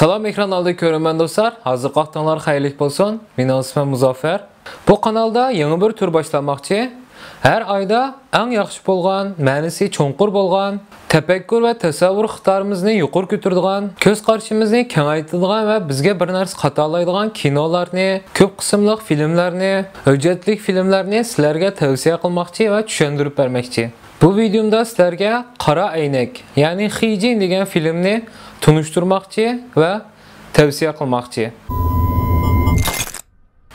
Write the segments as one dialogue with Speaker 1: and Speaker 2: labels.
Speaker 1: Salam ekran aldı görünmən dostlar. Hazır qalxdanlar xeyirlik bolsun. Mənim ismim Muzaffer. Bu kanalda yeni bir tür başlamakçı. Her ayda en yaxşı bolğan, mənisi çonqur bolğan, təfəkkür və təsəvvür ixtidarımızı yuqur götürdiğən, göz qarşımızı kengaytdiğən və bizə bir narsa xatalaydigan kinolarni, köp qismliq filmlarni, hüccətlik filmlarni sizlərə tavsiyə qılmaqçı və düşündürüb verməkçi. Bu videomda sizlərə Qara Əynək, yəni Xijin degan filmni tunuşturmaqçı və tavsiyə qılmaqçı.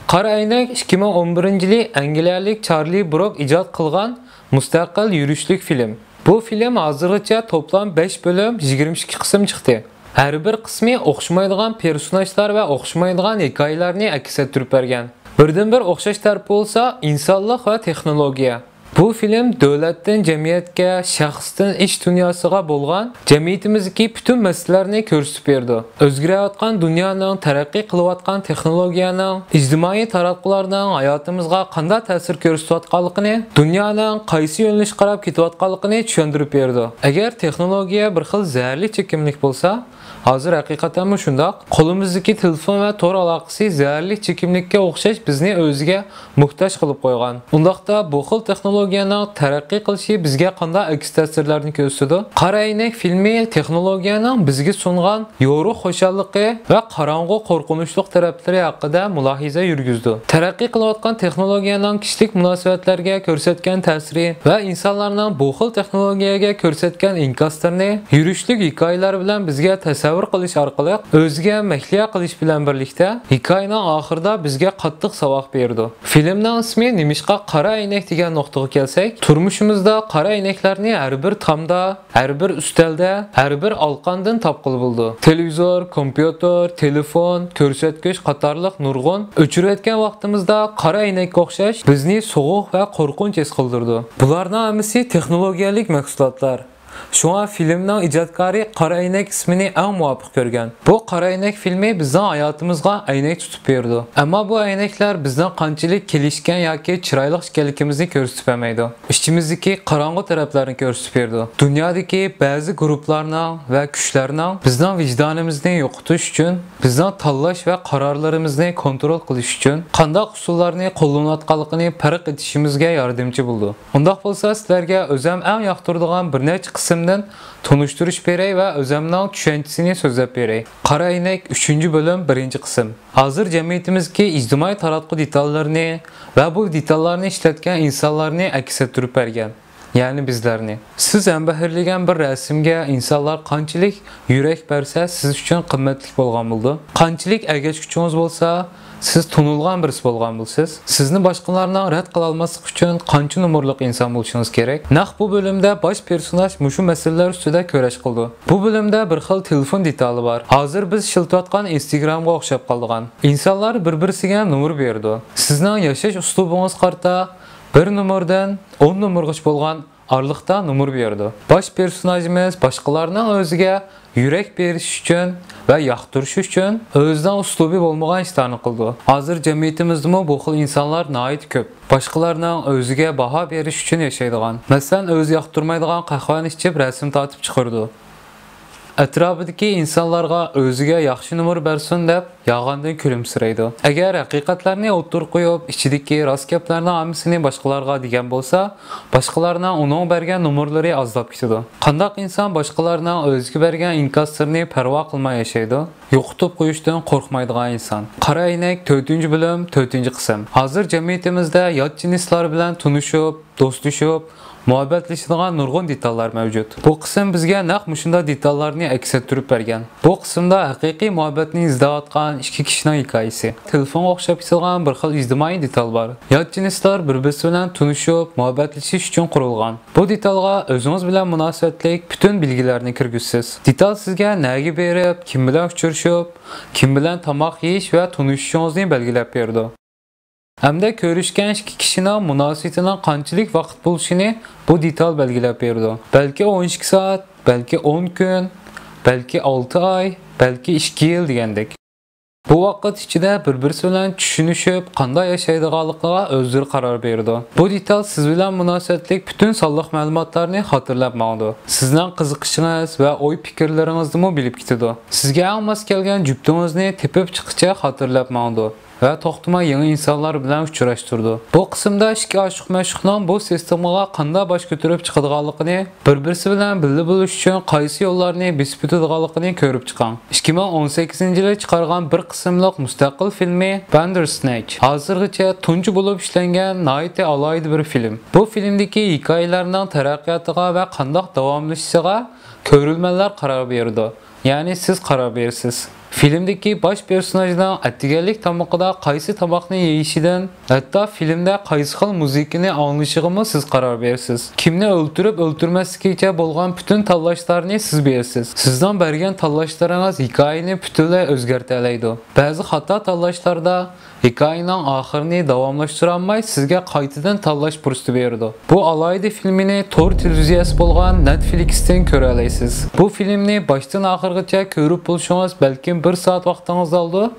Speaker 1: Qara Əynək 2011-yili Angliyalik Charlie Brock icad qılğan müstəqil yürüşlük film. Bu film hazırlıca toplam 5 bölüm 22 qism çıxdı. Hər bir qismi oxşamaydigan personajlar və oxşamaydigan hekayələrini əks etdirib bergan. Birdən-bir oxşaş tərəfi olsa insonlik və texnologiya. Bu film dövlətdən cəmiyyətə, şəxsdən iş dünyasına bolğan cəmiyyətimizdəki bütün məsələlərini göstərib berdi. Özgərəyotgan dünyanın, tərəqqi qılıyotgan texnologiyanın, ictimai taraqqılarının həyatımızğa qanday təsir göstəriyotganlığını, dünyanın qaysı yönəliş qarab ketiyotganlığını düşündürüb berdi. Əgər texnologiya bir xil zəhərli çəkimlik bolsa, hazır həqiqətən şundaq, qolumuzdakı telefon və tor əlaqəsi zəhərli çəkimlikə oxşaş bizni özünə muhtaç qılıb qoyğan. Undaqda bu xil texnologiyanın tərəqqi qilishi bizə qanday əks təsirlərini göstərdi? Qara Əynək filmi texnologiyanın bizə sunğan yoruq xoşallığı və qaranğı qorxunçluq tərəfləri haqqında mülahizə yürgüzdü. Tərəqqi qılayotgan texnologiyanın kişilik münasibətlərə göstərən təsiri və insanların bu xil texnologiyaga göstərən inkaslarını yürüşlük hekayələr bilan bizə təsəvvür qilish orqali o'ziga mahliya qilish bilan birlikdə hikoyaning oxirida bizga qattiq savoq berdi. Filmning ismi nimishqa Qara Əynək degan nuqtaga kelsak, turmushimizda qara əynəklərni hər bir tamda, hər bir üstəldə, hər bir alqandan tapqılı buldu. Televizor, kompüter, telefon, ko'rsatkich qatorliq nurg'un o'chirayotgan vaqtimizda qara əynəkə o'xshash bizni sovuq və qorxunch his qildirdi. Bularning hammasi texnologiyalik mahsulotlar. Şu an filmning ijodkori Qara Əynək ismini eng muvofiq ko'rgan. Bu Qara Əynək filmi bizning hayotimizga əynək tutib berdi. Ammo bu əynəklər bizning qanchalik kelishgan yoki chiroyli ekanligimizni ko'rsatib bermaydi. İchimizdagi qorong'u taraflarni ko'rsatib berdi. Dunyodagi ba'zi guruhlarning va kuchlarning bizning vijdonimizni yo'qotish uchun, bizning tanlash va qarorlarimizni kontrol qilish uchun qanday usullarni qo'llanayotganligini farq etishimizga yordamchi bo'ldi. Undaq bo'lsa, sizlarga o'zim eng yoqtiradigan bir necha qismdan tunushtirish beray va o'zimning tushunchisini so'zlab beray. Qara Əynək 3-cü bölüm 1-ci qism. Hazır cəmiyyətimizdəki ictimai taratqı detallarını və bu detallarını işlətən insanlarını əks etdirib bergan. Yani bizlerini. Siz əmbəhirləyən bir rəsmgə insanlar qançilik yürək bərsə siz üçün qimmatli bolğan buldu. Qançilik əgəç gücünüz bolsa siz tunulğan birisi bolğan bulsuz. Sizni başqalarından rədd qıla almasıq üçün qançı numurluq insan buluşunuz gerek. Naq bu bölümdə baş personaj muşu məsələlər üstüdə köləş qıldı. Bu bölümdə bir xil telefon detalı var. Hazır biz şiltiyotgan Instagramga oxşab qaldığan. İnsanlar bir-birisiga numur berdi. Sizning yaşaş üslubunuz qarta bir numurdan 10 numurgacha bo'lgan arlıqda numur berdi. Baş personajimiz başqalarının özüge yürek beriş üçün və yaxtırış üçün özdən uslubi olmayan işlərini qıldı. Hazır cəmiyyətimizdə bu xil insanlar nəhayət köp. Başqalarının özüge baha beriş üçün yaşaydıgan. Məsələn, öz yaxtırmaydıgan qəhvəni içib rəsm tatib çıxırdı. Ətrafındakı insanlarga özüge yaxşı numur bersin deb yağandan külümsirəydi. Əgər həqiqətlərini otur qoyub, içidəki rast gəplərinin hamısını başqalarga degan bolsa, başqalarına onun bergan numurları azlab ketidi. Qandaq insan başqalarına özgə bergan inkaslarını pərva qılmay yaşaydı? Yoxutub qoyuşdan qorxmaydigan insan. Qara Əynək 4-cü bölüm 4-cü qism. Hazır cəmiyyətimizdə yad cinslər bilan tunuşub, dostlaşıb, muhabbetleşidigan nurg'un detallar mavjud. Bu qism bizga naq mushunda detallarni aks ettirib bergan. Bu qismda haqiqiy muhabbatni izlayotgan ikki kishining hikoyasi. Telefonga o'xshab ketilgan bir xil ijtimoiy detal bor. Yot jinslar bir-birisi bilan tunishib, muhabbatlashish uchun qurilgan. Bu detalga o'zingiz bilan munosabatlik bütün bilgilarni kirgizsiz. Detal sizga nega berib, kim bilan uchrashib, kim bilan tomoq yeyish va tunishishingizni belgilab berdi. Hamda ko'rishgan ikki kishining munosabatining qanchalik vaqt bo'lishini bu detal belgilab berdi. Balki 12 soat, balki 10 kun, balki 6 oy, balki 2 yil degandek. Bu vaqt ichida bir-birisi bilan tushunishib, qanday yashaydiganligiga o'zlari qaror berdi. Bu detal siz bilan munosabatlik butun sonliq ma'lumotlarni xotirlab maqdi. Sizning qiziqishingiz va o'y-fikrlaringizni bilib ketdi. Sizga eng mos kelgan juftingizni tepib chiqishcha xotirlab maqdi ve to'xtamay yangi insonlar bilan uchrashtirdi. Bu qismda ikki oshiq mashhurning bu sistemaga qanday bosh ko'tarib chiqadiganligini, bir-birisi bilan birga bo'lish uchun qaysi yo'llarni besib o'tadiganligini ko'rib chiqing. 2018-yili chiqargan bir qismliq mustaqil filmi Bandersnatch hozirgacha tunji bo'lib ishlangan nihoyatda alohida bir film. Bu filmdagi hikoyalarning taraqqiyotiga va qanday davomlashishiga ko'rilmalar qaror berdi. Ya'ni siz qaror berasiz. Filmdeki baş personajdan attiganlik tamoqida qaysi tamoqni yeyishidan, hatto filmda qaysi xil muzikani anglashiga siz qaror berasiz. Kimni o'ltirib o'ltirmasligicha bo'lgan bütün tanlashlarni siz berasiz. Sizdan bergan tanlashlaringiz hikoyani butunlay o'zgartiradi. Ba'zi xato tanlashlarda hikoyaning oxirini davomlashtira olmay sizga qaytadan tanlash fursati berdi. Bu alohida filmini Tor televiziyasi bo'lgan Netflix'ten ko'ra olasiz. Bu filmni boshdan oxirigacha ko'rib bo'lishingiz balkim 1 saat vaqtingiz oldi,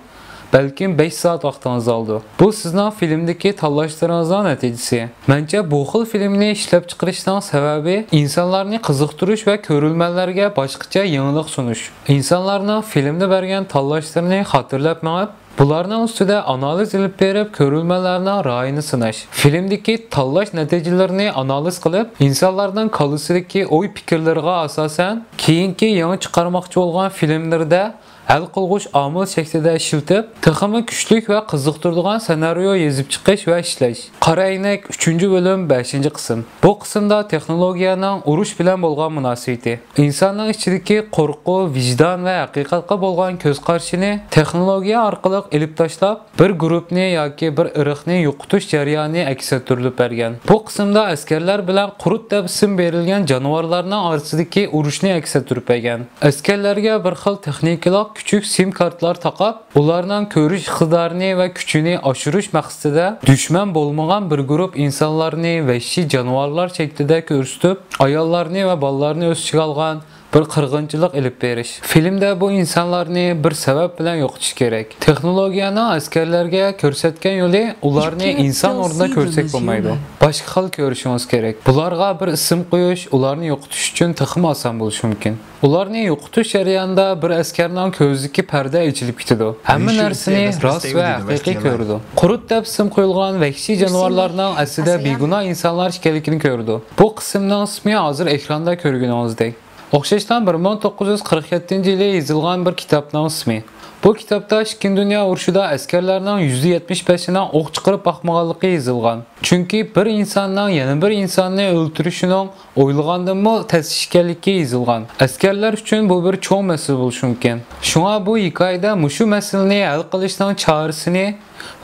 Speaker 1: balkim 5 saat vaqtingiz oldi. Bu sizning filmdagi tanlashlaringizning natijasi. Mencha bu xil filmni ishlab chiqarishning sababi insonlarni qiziqtirish va ko'rilmalarga boshqacha yangilik sunish. Insonlarning filmda bergan tanlashlarini xotirlab maqib, bularning ustida analiz ilib berib, ko'rilmalarning ra'yini sinash. Filmdagi tanlash natijalarini analiz qilib, insonlarning qolisidagi o'y-fikrlariga asosan keyingi yangi chiqarmoqchi bo'lgan filmlarda hal qilg'uch omil shaklida ishlatib, texmi kuchli va qiziqtiradigan ssenariyo yozib chiqish va ishlash. Qora aynak 3-bo'lim 5-qism. Bu qismda texnologiyaning urush bilan bo'lgan munosabati, insonning ichidagi qo'rquv, vijdon va haqiqatga bo'lgan ko'z qarashini texnologiya orqali ilib tashlab, bir guruhni yoki bir irqni yo'qotish jarayoni aks ettirilib bergan. Bu qismda askarlar bilan qurut deb ism berilgan jonivorlarning orasidagi urushni aks ettirib bergan. Askarlarga bir xil texnikalar küçük sim kartlar taqab, ulardan ko'rish iqtidorini va kuchini oshirish maqsadida dushman bo'lmagan bir guruh insonlarni vahshiy jonivorlar shaklida ko'rsatib, ayollarni va bolalarni o'z ichiga olgan bir qirg'inchilik ilib berish. Filmda bu insonlarni bir sabab bilan yo'qotish kerak. Texnologiyani askarlarga ko'rsatgan yo'li ularni inson o'rnida ko'rsak bo'lmaydi. Boshqa xil ko'rishingiz kerak. Bularga bir ism qo'yish ularni yo'qotish uchun texmi oson bo'lishi mumkin. Ularni yo'qotish jarayonida bir askarning ko'zidagi parda ochilib ketadi. Hamma narsani rost va haqiqiy ko'rdi. Qurut deb ism qo'yilgan vahshiy jonivorlarning aslida begunoh insonlar ekanligini ko'rdi. Bu qismning ismi hozir ekranda ko'rganingizdek. O'xshashdan 1947-yili yozilgan bir kitobning ismi. Bu kitobda Ikkinchi dunyo urushida askarlarning %75'ining o'q chiqarib boqmaganligi yozilgan. Chunki bir insonning yana bir insonni o'ldirishining o'ylagandan-mo ta'sis ekanligi yozilgan. Askarlar uchun bu bir cho'ng masala bo'lishi mumkin. Shunga bu hikoyada mushu masalani hal qilishning chorasini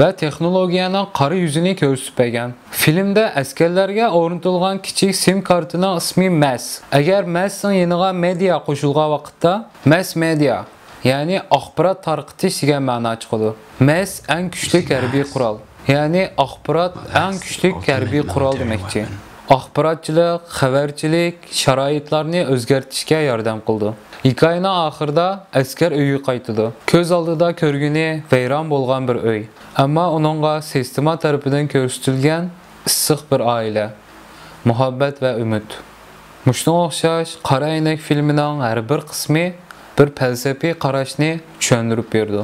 Speaker 1: ve texnologiyaning qora yuzini ko'rsatib bergan. Filmda askarlarga o'rnatilgan kichik sim kartining ismi Mass. Agar Massning yeniga media qo'shilgan vaqtda Mass Media, ya'ni axborot tarqatish degan ma'no chiqadi. Mass eng kuchli harbiy qurol, ya'ni axborot eng kuchli harbiy qurol demakchi. Axborotchilik, xabarchilik sharoitlarni o'zgartirishga yordam qildi. Hikoyaning oxirida askar uyiga qaytadi. Ko'z oldida ko'rgani vayron bo'lgan bir uy. Ammo uningga sistema tarafidan ko'rsatilgan issiq bir oila, muhabbat va umid. Mushunga o'xshash Qora aynak filmining har bir qismi bir falsafiy qarashni tushuntirib berdi.